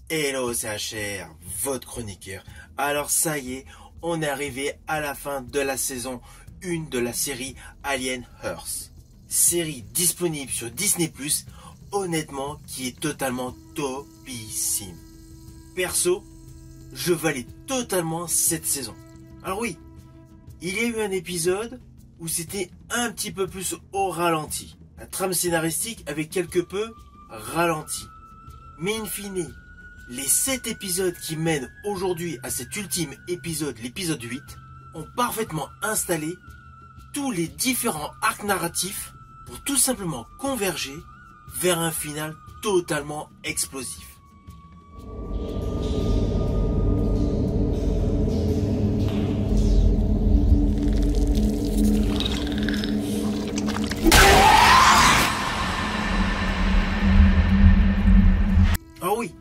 Hello, c'est HR, votre chroniqueur. Alors ça y est, on est arrivé à la fin de la saison 1 de la série Alien Earth. Série disponible sur Disney+, honnêtement, qui est totalement topissime. Perso, je valide totalement cette saison. Alors oui, il y a eu un épisode où c'était un petit peu plus au ralenti. La trame scénaristique avait quelque peu ralenti. Mais in fine, les 7 épisodes qui mènent aujourd'hui à cet ultime épisode, l'épisode 8, ont parfaitement installé tous les différents arcs narratifs pour tout simplement converger vers un final totalement explosif. Ah oui,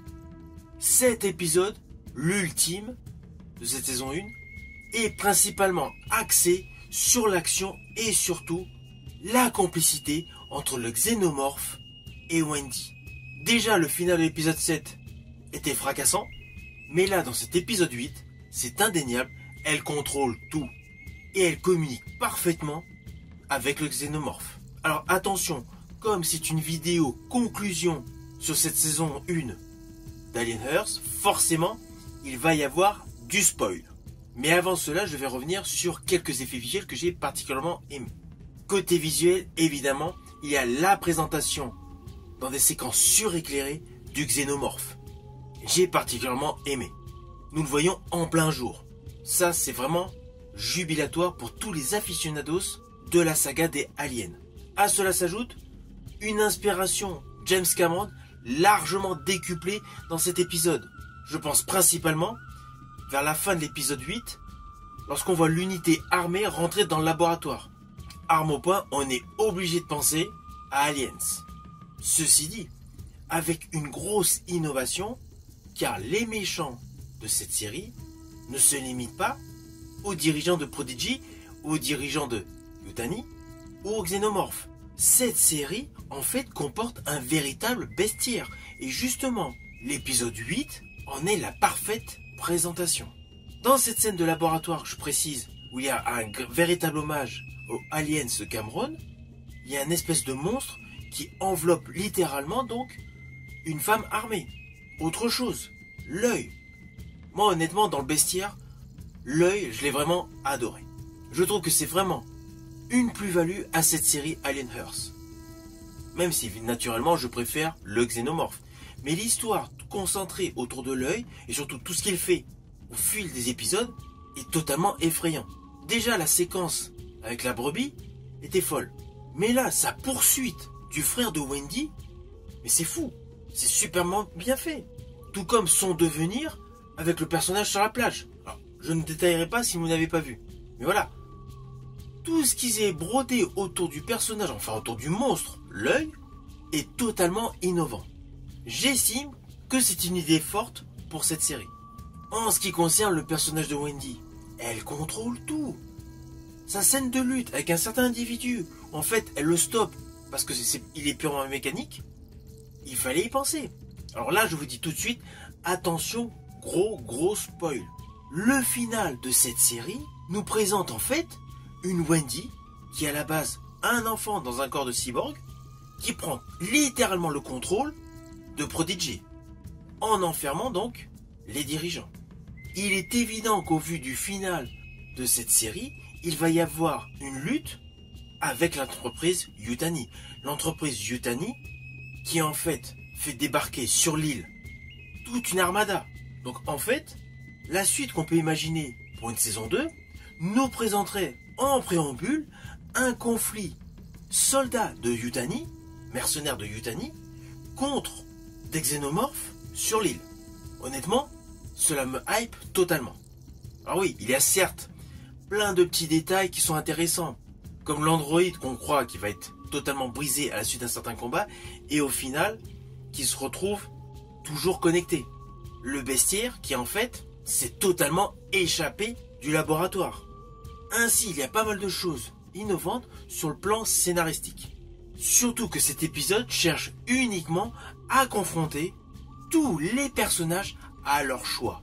cet épisode, l'ultime de cette saison 1, est principalement axé sur l'action et surtout la complicité entre le xénomorphe et Wendy. Déjà, le final de l'épisode 7 était fracassant, mais là, dans cet épisode 8, c'est indéniable, elle contrôle tout et elle communique parfaitement avec le xénomorphe. Alors attention, comme c'est une vidéo conclusion sur cette saison 1 d'Alien Earth, forcément, il va y avoir du spoil. Mais avant cela, je vais revenir sur quelques effets visuels que j'ai particulièrement aimés. Côté visuel, évidemment, il y a la présentation dans des séquences suréclairées du xénomorphe. J'ai particulièrement aimé. Nous le voyons en plein jour. Ça, c'est vraiment jubilatoire pour tous les aficionados de la saga des aliens. À cela s'ajoute une inspiration James Cameron largement décuplée dans cet épisode. Je pense principalement vers la fin de l'épisode 8, lorsqu'on voit l'unité armée rentrer dans le laboratoire. Arme au poing, on est obligé de penser à Aliens. Ceci dit, avec une grosse innovation, car les méchants de cette série ne se limitent pas aux dirigeants de Prodigy, aux dirigeants de Yutani ou aux xénomorphes. Cette série, en fait, comporte un véritable bestiaire. Et justement, l'épisode 8 en est la parfaite présentation. Dans cette scène de laboratoire, je précise, où il y a un véritable hommage aux aliens de Cameron, il y a une espèce de monstre qui enveloppe littéralement donc une femme armée. Autre chose, l'œil. Moi honnêtement, dans le bestiaire, l'œil, je l'ai vraiment adoré. Je trouve que c'est vraiment une plus-value à cette série Alien Earth. Même si naturellement je préfère le xénomorphe. Mais l'histoire concentrée autour de l'œil, et surtout tout ce qu'il fait au fil des épisodes, est totalement effrayant. Déjà la séquence avec la brebis était folle. Mais là, sa poursuite du frère de Wendy, mais c'est fou. C'est superment bien fait. Tout comme son devenir avec le personnage sur la plage. Alors, je ne détaillerai pas si vous n'avez pas vu. Mais voilà. Tout ce qui s'est brodé autour du personnage, enfin autour du monstre, l'œil, est totalement innovant. J'estime que c'est une idée forte pour cette série. En ce qui concerne le personnage de Wendy, elle contrôle tout. Sa scène de lutte avec un certain individu, en fait, elle le stoppe parce que il est purement mécanique. Il fallait y penser. Alors là, je vous dis tout de suite, attention, gros spoil. Le final de cette série nous présente en fait une Wendy qui est à la base un enfant dans un corps de cyborg qui prend littéralement le contrôle de Prodigy en enfermant donc les dirigeants. Il est évident qu'au vu du final de cette série, il va y avoir une lutte avec l'entreprise Yutani. L'entreprise Yutani qui en fait fait débarquer sur l'île toute une armada. Donc en fait, la suite qu'on peut imaginer pour une saison 2 nous présenterait en préambule un conflit soldats de Yutani, mercenaires de Yutani, contre des xénomorphes sur l'île. Honnêtement, cela me hype totalement. Alors oui, il y a certes plein de petits détails qui sont intéressants, comme l'androïde qu'on croit qui va être totalement brisé à la suite d'un certain combat, et au final, qui se retrouve toujours connecté. Le bestiaire qui en fait s'est totalement échappé du laboratoire. Ainsi, il y a pas mal de choses innovantes sur le plan scénaristique. Surtout que cet épisode cherche uniquement à confronter tous les personnages à leur choix,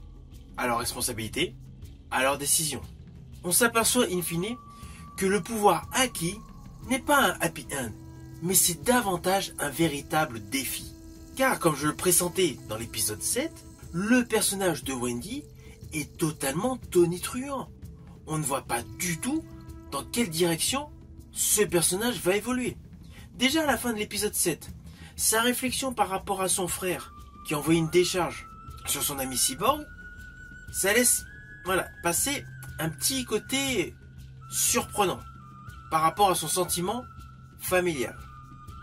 à leur responsabilité, à leurs décisions. On s'aperçoit in fine que le pouvoir acquis n'est pas un happy end, mais c'est davantage un véritable défi. Car comme je le pressentais dans l'épisode 7, le personnage de Wendy est totalement tonitruant. On ne voit pas du tout dans quelle direction ce personnage va évoluer. Déjà à la fin de l'épisode 7, sa réflexion par rapport à son frère qui a envoyé une décharge sur son ami Cyborg, ça laisse passer un petit côté surprenant par rapport à son sentiment familial.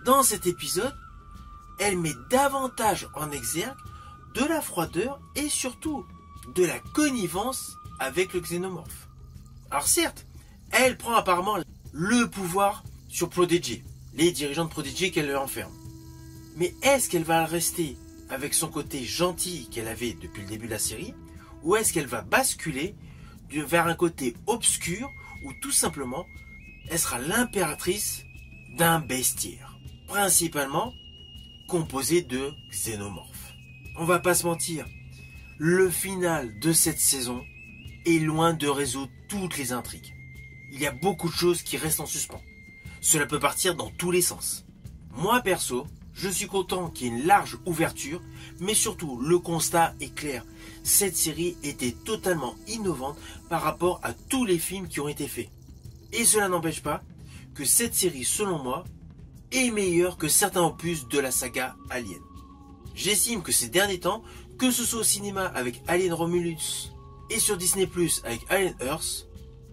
Dans cet épisode, elle met davantage en exergue de la froideur et surtout de la connivence avec le xénomorphe. Alors certes, elle prend apparemment le pouvoir sur Prodigy, les dirigeants de Prodigy qu'elle enferme. Mais est-ce qu'elle va rester avec son côté gentil qu'elle avait depuis le début de la série, ou est-ce qu'elle va basculer vers un côté obscur où tout simplement elle sera l'impératrice d'un bestiaire, principalement composé de xénomorphes. On va pas se mentir, le final de cette saison est loin de résoudre toutes les intrigues. Il y a beaucoup de choses qui restent en suspens. Cela peut partir dans tous les sens. Moi perso, je suis content qu'il y ait une large ouverture, mais surtout le constat est clair. Cette série était totalement innovante par rapport à tous les films qui ont été faits. Et cela n'empêche pas que cette série, selon moi, est meilleure que certains opus de la saga Alien. J'estime que ces derniers temps, que ce soit au cinéma avec Alien Romulus et sur Disney+ avec Alien Earth,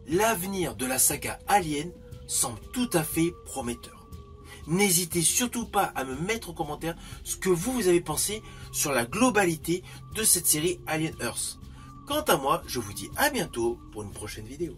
l'avenir de la saga Alien semble tout à fait prometteur. N'hésitez surtout pas à me mettre en commentaire ce que vous avez pensé sur la globalité de cette série Alien Earth. Quant à moi, je vous dis à bientôt pour une prochaine vidéo.